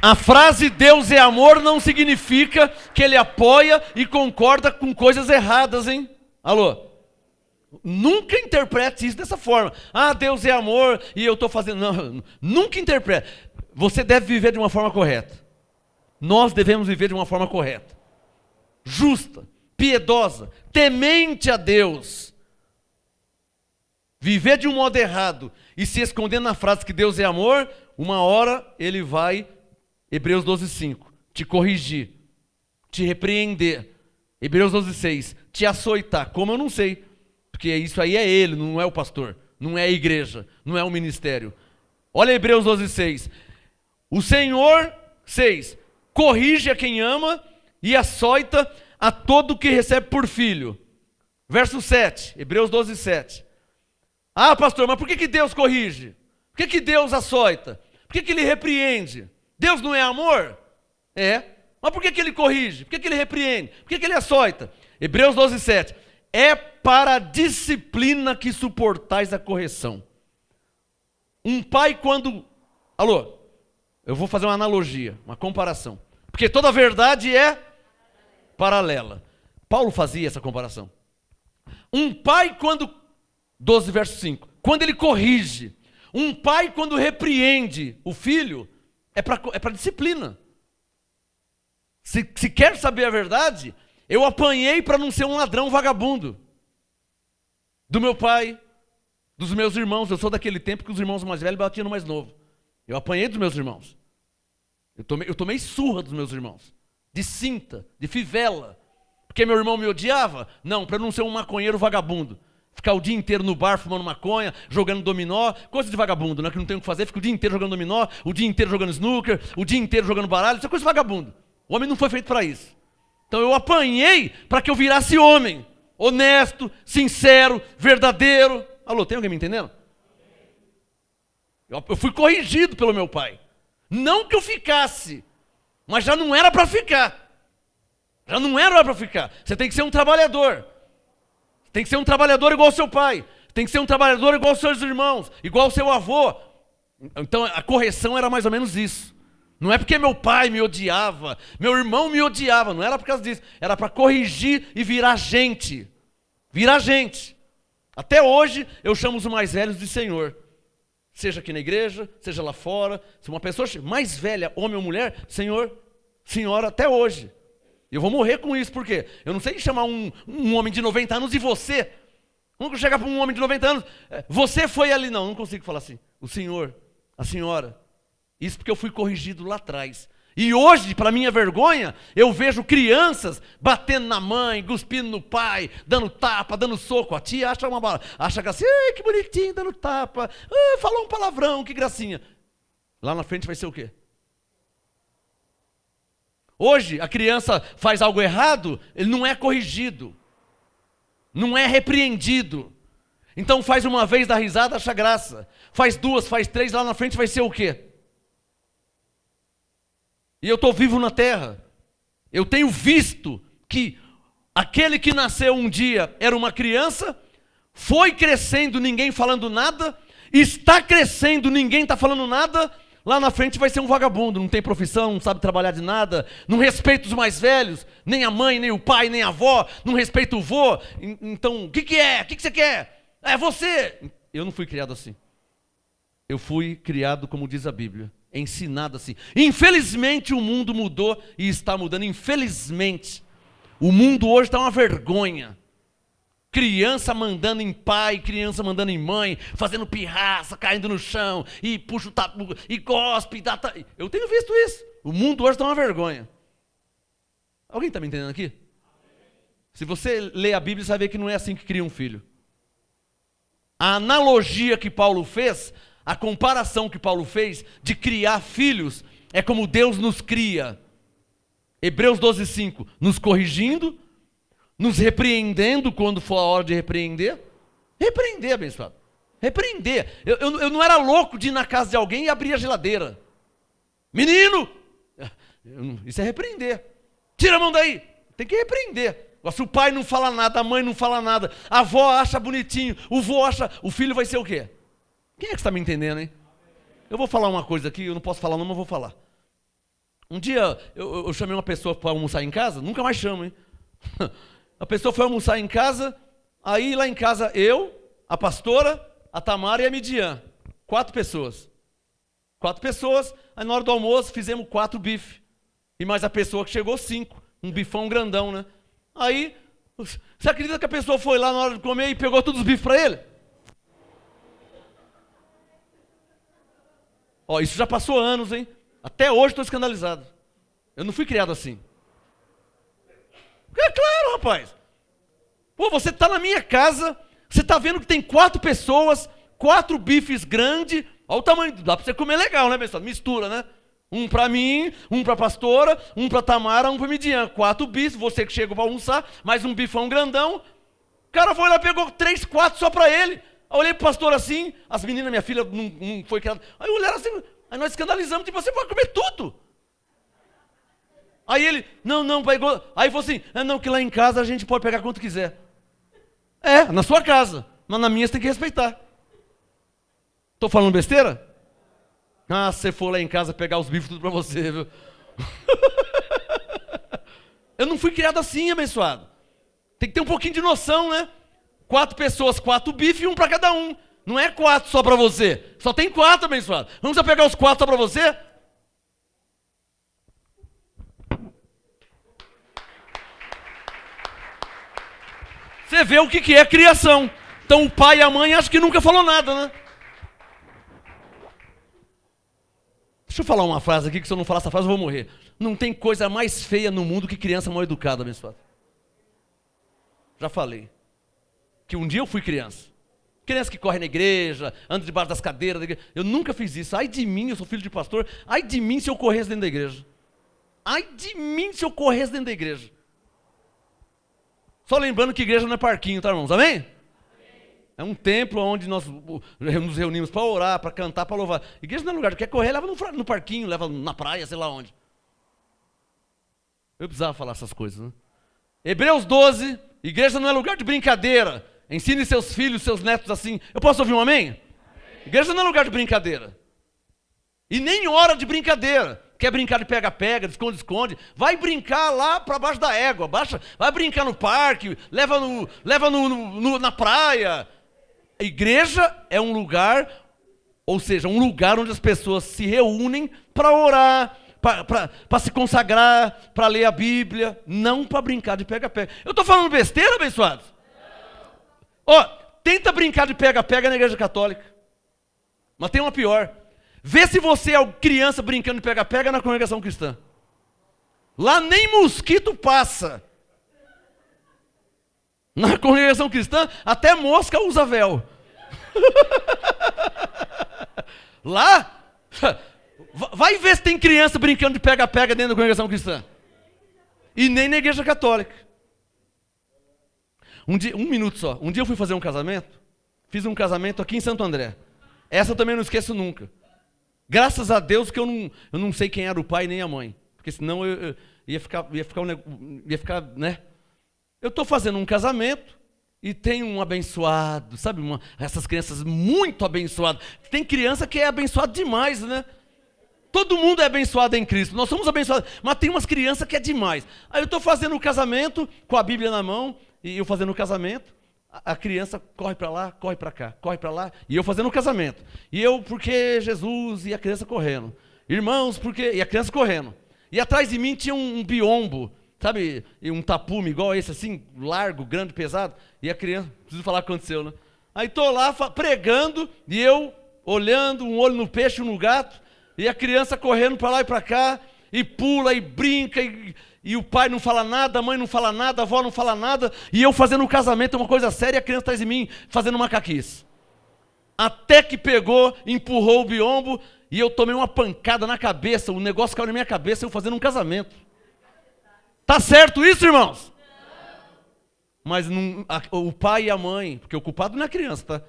A frase Deus é amor não significa que ele apoia e concorda com coisas erradas, hein? Alô? Nunca interprete isso dessa forma. Deus é amor e eu estou fazendo... Não, nunca interprete. Você deve viver de uma forma correta. Nós devemos viver de uma forma correta. Justa, piedosa, temente a Deus. Viver de um modo errado e se esconder na frase que Deus é amor, uma hora ele vai... Hebreus 12:5, te corrigir, te repreender. Hebreus 12:6, te açoitar. Como eu não sei, porque isso aí é ele, não é o pastor, não é a igreja, não é o ministério. Olha Hebreus 12:6. O Senhor, 6, corrige a quem ama e açoita a todo que recebe por filho. Verso 7, Hebreus 12:7. Pastor, mas por que Deus corrige? Por que Deus açoita? Por que ele repreende? Deus não é amor? É. Mas por que ele corrige? Por que ele repreende? Por que ele açoita? Hebreus 12:7. É para a disciplina que suportais a correção. Um pai quando... Alô? Eu vou fazer uma analogia, uma comparação. Porque toda verdade é paralela. Paulo fazia essa comparação. Um pai quando... 12 verso 5. Quando ele corrige. Um pai quando repreende o filho... É para disciplina. Se quer saber a verdade, eu apanhei para não ser um ladrão vagabundo. Do meu pai, dos meus irmãos. Eu sou daquele tempo que os irmãos mais velhos batiam no mais novo. Eu apanhei dos meus irmãos. Eu tomei surra dos meus irmãos. De cinta, de fivela. Porque meu irmão me odiava? Não, para não ser um maconheiro vagabundo. Ficar o dia inteiro no bar fumando maconha, jogando dominó, coisa de vagabundo, né? Que não tem o que fazer, fica o dia inteiro jogando dominó, o dia inteiro jogando snooker, o dia inteiro jogando baralho, isso é coisa de vagabundo. O homem não foi feito para isso. Então eu apanhei para que eu virasse homem, honesto, sincero, verdadeiro. Alô, tem alguém me entendendo? Eu fui corrigido pelo meu pai. Não que eu ficasse, mas já não era para ficar. Já não era para ficar. Você tem que ser um trabalhador. Tem que ser um trabalhador igual ao seu pai. Tem que ser um trabalhador igual aos seus irmãos. Igual ao seu avô. Então a correção era mais ou menos isso. Não é porque meu pai me odiava. Meu irmão me odiava. Não era por causa disso. Era para corrigir e virar gente. Virar gente. Até hoje eu chamo os mais velhos de Senhor. Seja aqui na igreja, seja lá fora. Se uma pessoa mais velha, homem ou mulher, Senhor, Senhora, até hoje. Eu vou morrer com isso, por quê? Eu não sei chamar um homem de 90 anos e você. Nunca chegar para um homem de 90 anos, você foi ali. Não consigo falar assim. O senhor, a senhora. Isso porque eu fui corrigido lá atrás. E hoje, para minha vergonha, eu vejo crianças batendo na mãe, cuspindo no pai, dando tapa, dando soco. A tia acha gracinha, que bonitinho, dando tapa. Falou um palavrão, que gracinha. Lá na frente vai ser o quê? Hoje, a criança faz algo errado, ele não é corrigido, não é repreendido. Então faz uma vez, dá risada, acha graça. Faz 2, faz 3, lá na frente vai ser o quê? E eu estou vivo na terra. Eu tenho visto que aquele que nasceu um dia era uma criança, foi crescendo, ninguém falando nada, está crescendo, ninguém está falando nada. Lá na frente vai ser um vagabundo, não tem profissão, não sabe trabalhar de nada, não respeita os mais velhos, nem a mãe, nem o pai, nem a avó, não respeita o vô. Então, o que é? O que você quer? É você! Eu não fui criado assim. Eu fui criado, como diz a Bíblia, ensinado assim. Infelizmente o mundo mudou e está mudando. Infelizmente, o mundo hoje está uma vergonha. Criança mandando em pai, criança mandando em mãe, fazendo pirraça, caindo no chão, e puxa o tabu, e cospe, eu tenho visto isso. O mundo hoje está uma vergonha. Alguém está me entendendo aqui? Se você lê a Bíblia, você vai ver que não é assim que cria um filho. A analogia que Paulo fez, a comparação que Paulo fez de criar filhos, é como Deus nos cria. Hebreus 12:5, nos corrigindo, nos repreendendo quando for a hora de repreender. Repreender, abençoado. Repreender. Eu não era louco de ir na casa de alguém e abrir a geladeira. Menino! Isso é repreender. Tira a mão daí. Tem que repreender. Se o pai não fala nada, a mãe não fala nada, a avó acha bonitinho, o vô acha... O filho vai ser o quê? Quem é que está me entendendo, hein? Eu vou falar uma coisa aqui, eu não posso falar não, mas vou falar. Um dia eu chamei uma pessoa para almoçar em casa, nunca mais chamo, hein? A pessoa foi almoçar em casa, aí lá em casa eu, a pastora, a Tamara e a Midian. 4 pessoas. 4 pessoas, aí na hora do almoço fizemos 4 bifes. E mais a pessoa que chegou 5, um bifão grandão, né? Aí, você acredita que a pessoa foi lá na hora de comer e pegou todos os bifes para ele? Ó, isso já passou anos, hein? Até hoje estou escandalizado. Eu não fui criado assim. É claro, rapaz. Pô, você está na minha casa, você está vendo que tem 4 pessoas, 4 bifes grandes. Olha o tamanho, dá para você comer legal, né, pessoal? Mistura, né? Um para mim, um para a pastora, um para Tamara, um para Midian. 4 bifes, você que chegou para almoçar, mais um bifão grandão. O cara foi lá, pegou 3, 4 só para ele. Eu olhei para o pastor assim, as meninas, minha filha, não foi criada. Aí olharam assim, aí nós escandalizamos, tipo, você vai comer tudo. Aí ele, não, pegou. Aí falou assim, não, que lá em casa a gente pode pegar quanto quiser. É, na sua casa, mas na minha você tem que respeitar. Estou falando besteira? Ah, se você for lá em casa pegar os bifes tudo para você, viu? Eu não fui criado assim, abençoado. Tem que ter um pouquinho de noção, né? 4 pessoas, 4 bifes e um para cada um. Não é 4 só para você. Só tem 4, abençoado. Vamos pegar os 4 só para você? Você vê o que é criação. Então o pai e a mãe acho que nunca falou nada, né? Deixa eu falar uma frase aqui, que se eu não falar essa frase eu vou morrer. Não tem coisa mais feia no mundo que criança mal educada, abençoado. Já falei. Que um dia eu fui criança. Criança que corre na igreja, anda debaixo das cadeiras da igreja. Eu nunca fiz isso. Ai de mim, eu sou filho de pastor. Ai de mim se eu corresse dentro da igreja. Ai de mim se eu corresse dentro da igreja. Só lembrando que igreja não é parquinho, tá, irmãos? Amém? É um templo onde nós nos reunimos para orar, para cantar, para louvar. Igreja não é lugar, quer correr, leva no parquinho, leva na praia, sei lá onde. Eu precisava falar essas coisas, né? Hebreus 12, igreja não é lugar de brincadeira. Ensine seus filhos, seus netos assim. Eu posso ouvir um amém? Amém. Igreja não é lugar de brincadeira. E nem hora de brincadeira. Quer brincar de pega-pega, de esconde-esconde? Vai brincar lá para baixo da égua. Vai brincar no parque, leva na praia. A igreja é um lugar, ou seja, um lugar onde as pessoas se reúnem para orar, para se consagrar, para ler a Bíblia, não para brincar de pega-pega. Eu estou falando besteira, abençoados? Ó, tenta brincar de pega-pega na igreja católica. Mas tem uma pior. Vê se você é criança brincando de pega-pega na congregação cristã. Lá nem mosquito passa. Na congregação cristã, até mosca usa véu. Lá, vai ver se tem criança brincando de pega-pega dentro da congregação cristã. E nem na igreja católica. Um minuto só. Um dia eu fui fazer um casamento. Fiz um casamento aqui em Santo André. Essa eu também não esqueço nunca. Graças a Deus que eu não sei quem era o pai nem a mãe. Porque senão eu ia ficar, né? Eu estou fazendo um casamento e tem um abençoado, sabe? Essas crianças muito abençoadas. Tem criança que é abençoada demais, né? Todo mundo é abençoado em Cristo. Nós somos abençoados. Mas tem umas crianças que é demais. Aí eu estou fazendo o casamento com a Bíblia na mão. E eu fazendo o casamento. A criança corre para lá, corre para cá, corre para lá, e eu fazendo um casamento. E eu, porque Jesus, e a criança correndo. Irmãos, porque... E a criança correndo. E atrás de mim tinha um biombo, sabe? Um tapume igual esse, assim, largo, grande, pesado. E a criança, preciso falar o que aconteceu, né? Aí tô lá pregando, e eu olhando, um olho no peixe, um no gato, e a criança correndo para lá e para cá, e pula, e brinca, e o pai não fala nada, a mãe não fala nada, a avó não fala nada, e eu fazendo um casamento, uma coisa séria, e a criança atrás de mim, fazendo macaquice. Até que pegou, empurrou o biombo, e eu tomei uma pancada na cabeça, o negócio caiu na minha cabeça, eu fazendo um casamento. Tá certo isso, irmãos? Mas o pai e a mãe, porque o culpado não é a criança, tá?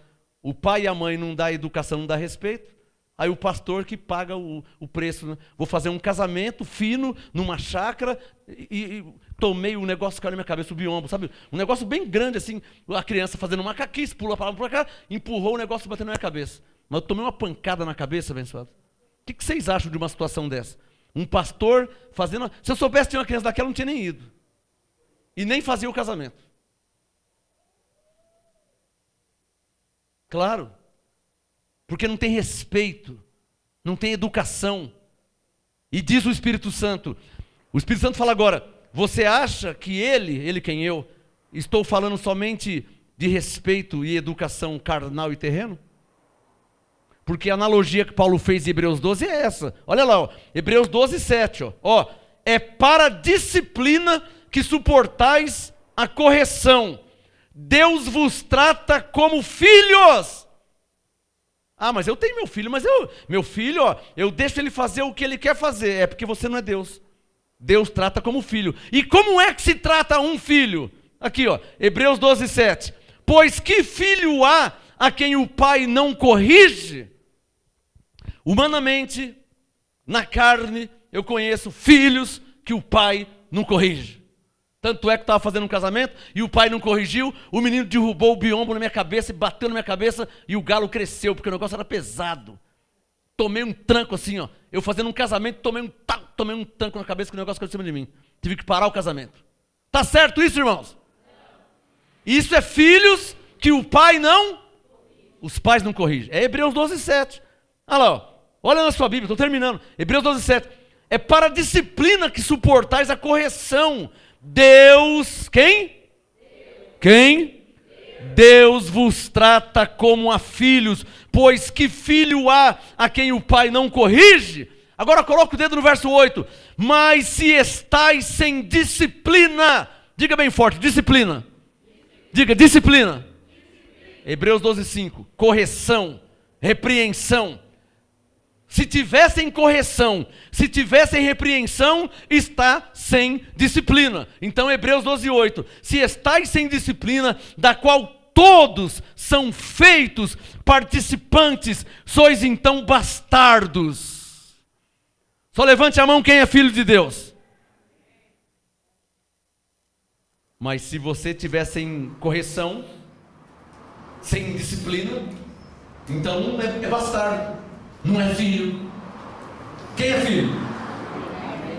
O pai e a mãe não dá educação, não dá respeito. Aí o pastor que paga o preço, né? Vou fazer um casamento fino, numa chácara, e tomei o negócio que caiu na minha cabeça, o biombo, sabe? Um negócio bem grande assim, a criança fazendo uma macaquice, pula para lá para cá, empurrou o negócio batendo na minha cabeça. Mas eu tomei uma pancada na cabeça, abençoado. O que vocês acham de uma situação dessa? Um pastor fazendo... Se eu soubesse que tinha uma criança daquela, eu não tinha nem ido. E nem fazia o casamento. Claro. Porque não tem respeito. Não tem educação. E diz o Espírito Santo. O Espírito Santo fala agora. Você acha que ele quem eu, estou falando somente de respeito e educação carnal e terreno? Porque a analogia que Paulo fez em Hebreus 12 é essa. Olha lá, ó, Hebreus 12, 7. Ó, é para a disciplina que suportais a correção. Deus vos trata como filhos. Ah, mas eu tenho meu filho, mas meu filho, ó, eu deixo ele fazer o que ele quer fazer. É porque você não é Deus. Deus trata como filho. E como é que se trata um filho? Aqui, ó, Hebreus 12, 7. Pois que filho há a quem o pai não corrige? Humanamente, na carne, eu conheço filhos que o pai não corrige. Tanto é que eu estava fazendo um casamento e o pai não corrigiu, o menino derrubou o biombo na minha cabeça e bateu na minha cabeça e o galo cresceu, porque o negócio era pesado. Tomei um tranco assim, ó. Eu fazendo um casamento, tomei um tranco na cabeça que o negócio caiu em cima de mim. Tive que parar o casamento. Tá certo isso, irmãos? Isso é filhos que o pai não... Os pais não corrigem. É Hebreus 12, 7. Olha lá, ó. Olha na sua Bíblia, estou terminando. Hebreus 12, 7. É para a disciplina que suportais a correção. Deus, quem? Quem? Deus vos trata como a filhos, pois que filho há a quem o pai não corrige? Agora coloca o dedo no verso 8. Mas se estais sem disciplina, diga bem forte, disciplina. Diga, disciplina. Hebreus 12, 5. Correção, repreensão. Se tivessem correção, se tivessem repreensão, está sem disciplina. Então Hebreus 12, 8. Se estáis sem disciplina, da qual todos são feitos participantes, sois então bastardos. Só levante a mão quem é filho de Deus. Mas se você tiver sem correção, sem disciplina, então é bastardo. Não é filho. Quem é filho?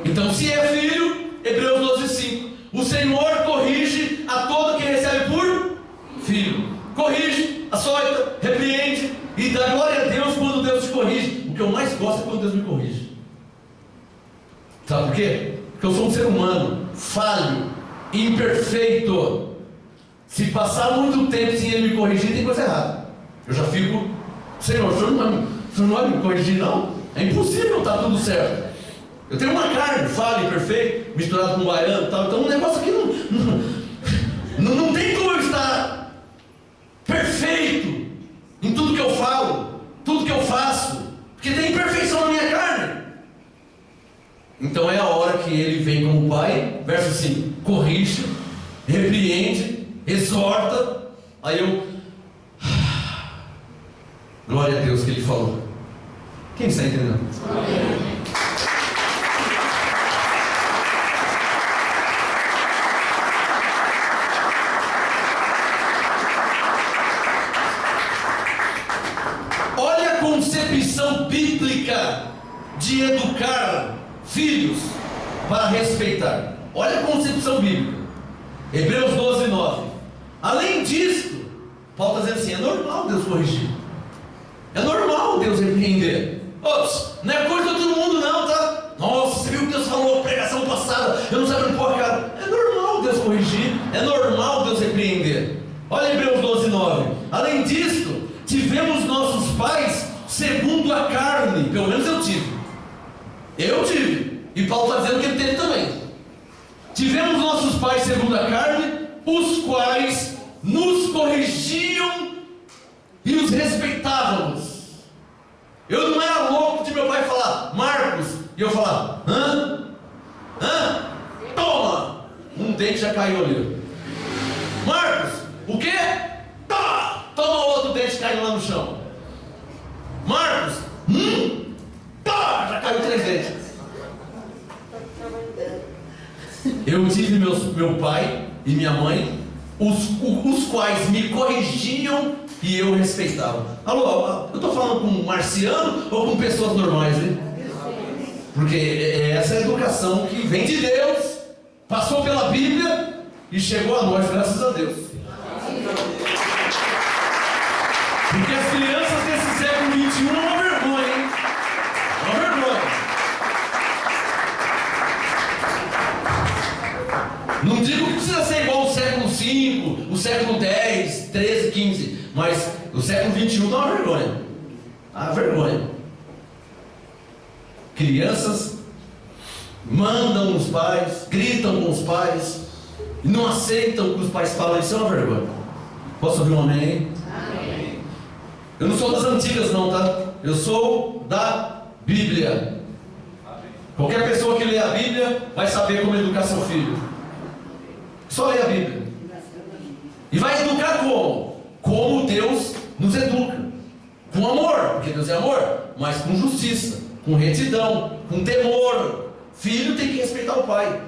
Então, se é filho, Hebreus 12, 5. O Senhor corrige a todo que recebe por filho. Corrige, açoita, repreende e dá glória a Deus quando Deus te corrige. O que eu mais gosto é quando Deus me corrige. Sabe por quê? Porque eu sou um ser humano, falho, imperfeito. Se passar muito tempo sem Ele me corrigir, tem coisa errada. Eu já fico, Senhor, o Senhor não vai me corrigir, não? É impossível, tá tudo certo. Eu tenho uma carne, falha, perfeita, misturado com baiano e tal. Então o negócio aqui não tem como eu estar perfeito em tudo que eu falo, tudo que eu faço, porque tem imperfeição na minha carne. Então é a hora que ele vem como pai, verso 5, corrige, repreende, exorta. Aí eu... Glória a Deus que ele falou. Quem está entendendo? Amém. Olha a concepção bíblica de educar filhos para respeitar. Olha a concepção bíblica. Hebreus 12, 9. Além disso, Paulo está dizendo assim, é normal Deus corrigir. É normal Deus repreender. Ops, não é coisa de todo mundo não, tá? Nossa, você viu o que Deus falou na pregação passada? Eu não sabia pôr, cara. É normal Deus corrigir, é normal Deus repreender. Olha Hebreus 12:9. Além disso, tivemos nossos pais segundo a carne. Pelo menos eu tive. Eu tive. E Paulo está dizendo que ele teve também. Tivemos nossos pais segundo a carne, os quais nos corrigiam e os respeitávamos. Eu não era louco de meu pai falar, Marcos, e eu falar, toma! Um dente já caiu ali. Marcos, o quê? Toma outro dente caindo lá no chão. Marcos, já caiu 3 dentes. Eu tive meu pai e minha mãe, os quais me corrigiam e eu respeitava. Alô, eu estou falando com um marciano ou com pessoas normais, hein? Porque essa é a educação que vem de Deus, passou pela Bíblia e chegou a nós, graças a Deus. Porque as crianças desse século XXI é uma vergonha, hein? É uma vergonha. Não digo que precisa ser igual ao século V, o século X, XIII, XV, mas o século XXI dá uma vergonha. Uma vergonha. Crianças mandam os pais, gritam com os pais, e não aceitam o que os pais falam. Isso é uma vergonha. Posso ouvir um amém? Amém. Eu não sou das antigas não, tá? Eu sou da Bíblia. Qualquer pessoa que lê a Bíblia vai saber como educar seu filho. Só lê a Bíblia. E vai educar como? Como Deus nos educa. Com amor, porque Deus é amor, mas com justiça, com retidão, com temor. Filho tem que respeitar o pai.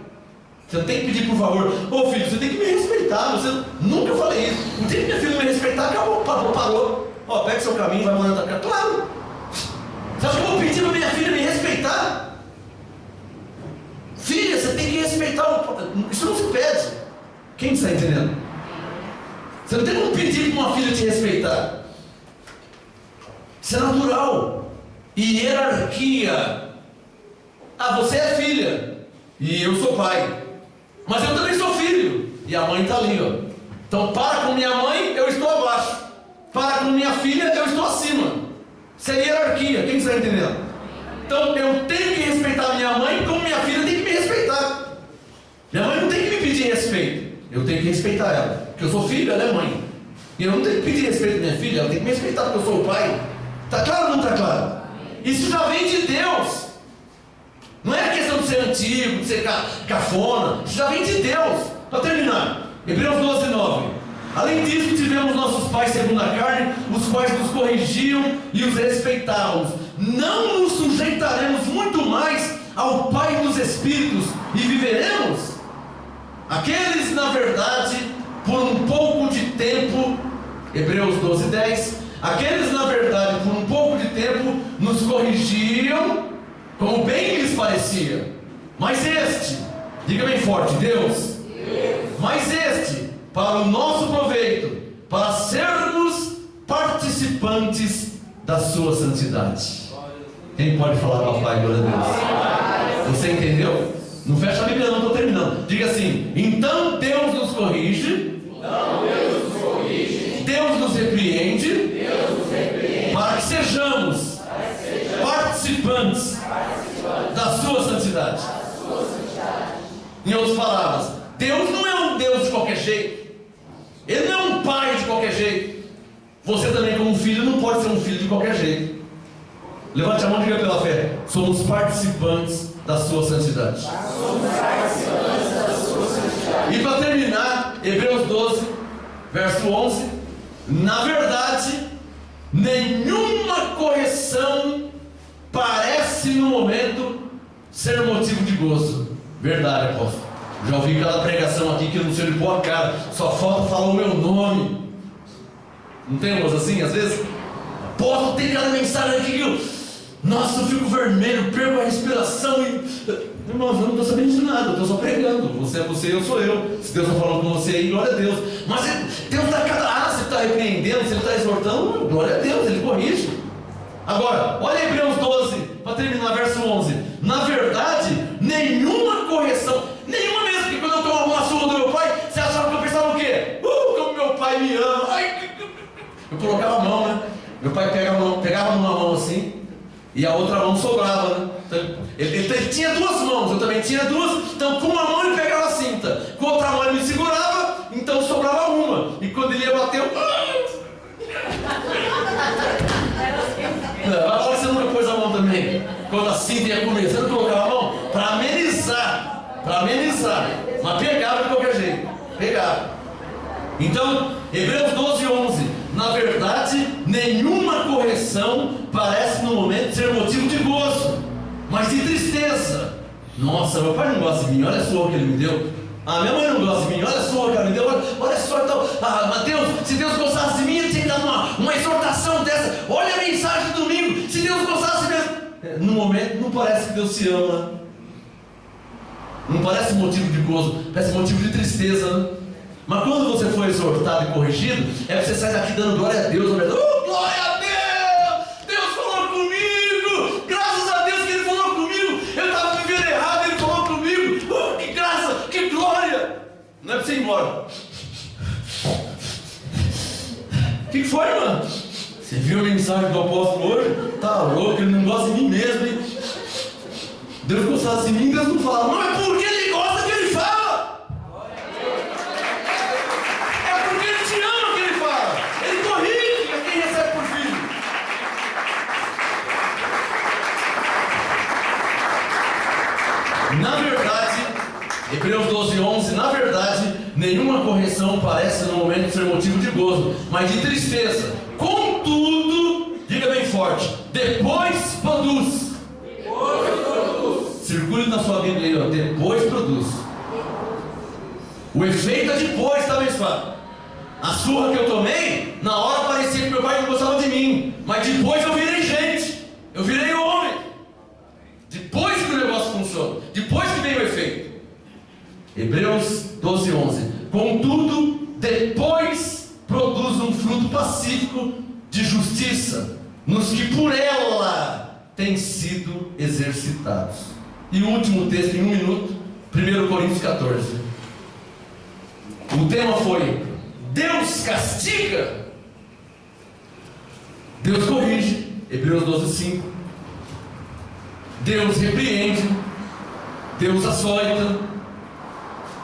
Você não tem que pedir por favor, ô filho, você tem que me respeitar. Você nunca falei isso. O dia que minha filha me respeitar, acabou, parou. Ó, pega seu caminho, vai morar na casa. Claro. Você acha que eu vou pedir para minha filha me respeitar? Filha, você tem que respeitar o... Isso não se pede. Quem está entendendo? Você não tem como pedir para uma filha te respeitar. Isso é natural. E hierarquia. Você é filha e eu sou pai, mas eu também sou filho. E a mãe está ali, ó. Então para com minha mãe, eu estou abaixo. Para com minha filha, eu estou acima. Isso é hierarquia. Quem está entendendo? Então eu tenho que respeitar minha mãe, como minha filha tem que me respeitar. Minha mãe não tem que me pedir respeito, eu tenho que respeitar ela, porque eu sou filho, ela é mãe. E eu não tenho que pedir respeito à minha filha, ela tem que me respeitar porque eu sou o pai. Está claro ou não está claro? Isso já vem de Deus. Não é questão de ser antigo, de ser cafona. Isso já vem de Deus. Para terminar, Hebreus 12:9. Além disso, tivemos nossos pais segundo a carne, os quais nos corrigiam e os respeitávamos. Não nos sujeitaremos muito mais ao Pai dos Espíritos e viveremos? Aqueles, na verdade, por um pouco de tempo, Hebreus 12:10, aqueles, na verdade, por um pouco de tempo, nos corrigiam, como bem lhes parecia. Mas este, diga bem forte, Deus. Mas este, para o nosso proveito, para sermos participantes da sua santidade. Quem pode falar papai, glória a Deus? Você entendeu? Não fecha a Bíblia não, estou terminando. Diga assim, então Deus nos corrige, Deus nos repreende, para que sejamos participantes da sua santidade. Em outras palavras, Deus não é um Deus de qualquer jeito. Ele não é um pai de qualquer jeito. Você também, como filho, não pode ser um filho de qualquer jeito. Levante a mão e diga pela fé: somos participantes da sua santidade. E para terminar, Hebreus 12, verso 11. Na verdade, nenhuma correção parece no momento ser motivo de gozo. Verdade, apóstolo. Já ouvi aquela pregação aqui que eu não sei onde pôr a cara, só falta falar o meu nome. Não tem umas assim, às vezes? Apóstolo, tem aquela mensagem aqui que eu... Nossa, eu fico vermelho, perco a respiração e... Irmão, eu não estou sabendo de nada, eu estou só pregando. Você é você, eu sou eu. Se Deus está falando com você aí, glória a Deus. Mas Deus está cada... você está repreendendo, se ele está exortando, glória a Deus, ele corrige. Agora, olha Hebreus 12, para terminar, verso 11. Na verdade, nenhuma correção, nenhuma mesmo, porque quando eu tomava uma surra do meu pai, você achava que eu pensava o quê? Como meu pai me ama. Ai, eu colocava a mão, né? Meu pai pegava numa mão assim, e a outra mão sobrava, né? Então, ele tinha duas mãos, eu também tinha duas. Então com uma mão ele pegava a cinta, com a outra mão ele me segurava, então sobrava uma. E quando ele ia bater, agora você nunca pôs a mão também. Quando a cinta ia começando, colocava a mão para amenizar. Mas pegava de qualquer jeito. Pegava. Então, Hebreus 12, 11. Na verdade, nenhuma correção parece no momento ser motivo de gozo, mas de tristeza. Nossa, meu pai não gosta de mim, olha a surra que ele me deu. Minha mãe não gosta de mim, olha a surra que ela me deu. Olha só, então, Mateus, se Deus gostasse de mim, ele tinha que dar uma exortação dessa. Olha a mensagem do domingo, se Deus gostasse mesmo. No momento, não parece que Deus se ama. Não parece motivo de gozo, parece motivo de tristeza, né? Mas quando você for exortado e corrigido, você sai daqui dando glória a Deus. Glória a Deus! Deus falou comigo! Graças a Deus que Ele falou comigo! Eu estava vivendo errado, Ele falou comigo! Que graça, que glória! Não é para você ir embora. O que foi, mano? Você viu a mensagem do apóstolo hoje? Tá louco, ele não gosta de mim mesmo, hein? Deus gostasse de mim, Deus não fala. Não é porque Ele gosta que Ele fala! Na verdade, Hebreus 12, 11, na verdade, nenhuma correção parece no momento ser motivo de gozo, mas de tristeza. Contudo, diga bem forte, depois produz. Circule na sua Bíblia aí, ó, depois produz. O efeito é depois, tá, meu espada? A surra que eu tomei, na hora parecia que meu pai não gostava de mim, mas depois eu virei gente, eu virei homem. Depois que o negócio funciona, depois que vem o efeito. Hebreus 12, 11. Contudo, depois produz um fruto pacífico de justiça nos que por ela têm sido exercitados. E o último texto em 1 minuto, 1 Coríntios 14. O tema foi: Deus castiga, Deus corrige. Hebreus 12, 5. Deus repreende, Deus açoita.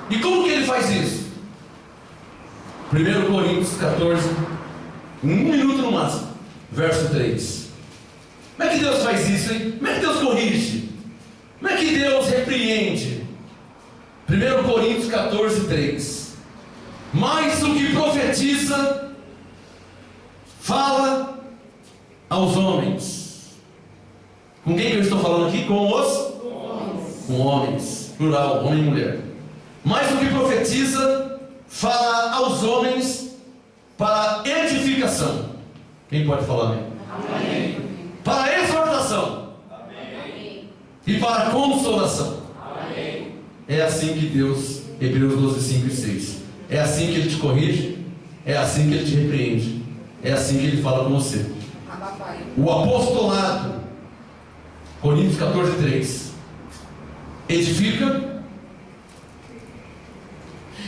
E como que Ele faz isso? 1 Coríntios 14, 1 minuto no máximo, verso 3. Como é que Deus faz isso, hein? Como é que Deus corrige? Como é que Deus repreende? 1 Coríntios 14, 3. Mas o que profetiza, fala aos homens. Com quem que eu estou falando aqui? Com os? Com homens. Plural, homem e mulher. Mas o que profetiza, fala aos homens para edificação. Quem pode falar amém? Amém. Para exortação. Amém. E para consolação. Amém. É assim que Deus, Hebreus 12, 5 e 6. É assim que Ele te corrige. É assim que Ele te repreende. É assim que Ele fala com você. O apostolado, Coríntios 14, 3. Edifica,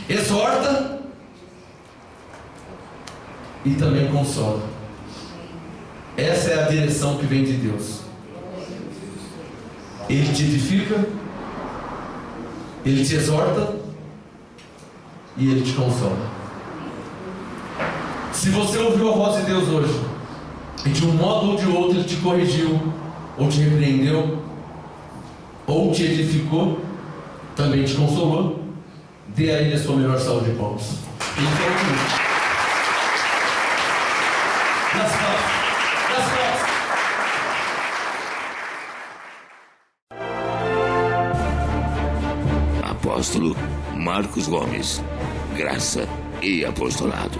exorta e também consola. Essa é a direção que vem de Deus. Ele te edifica, Ele te exorta e Ele te consola. Se você ouviu a voz de Deus hoje e de um modo ou de outro Ele te corrigiu, ou te repreendeu, ou te edificou, também te consolou, dê a Ele a sua melhor salva de palmas. Das palmas. Apóstolo Marcos Gomes, graça e apostolado.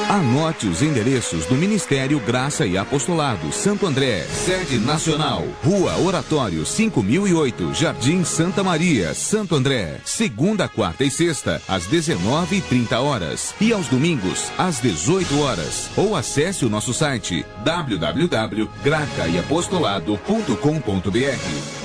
Anote os endereços do Ministério Graça e Apostolado Santo André, sede nacional, Rua Oratório 5008, Jardim Santa Maria, Santo André. Segunda, quarta e sexta, às 19h30 e aos domingos, às 18 horas. Ou acesse o nosso site www.gracaiapostolado.com.br.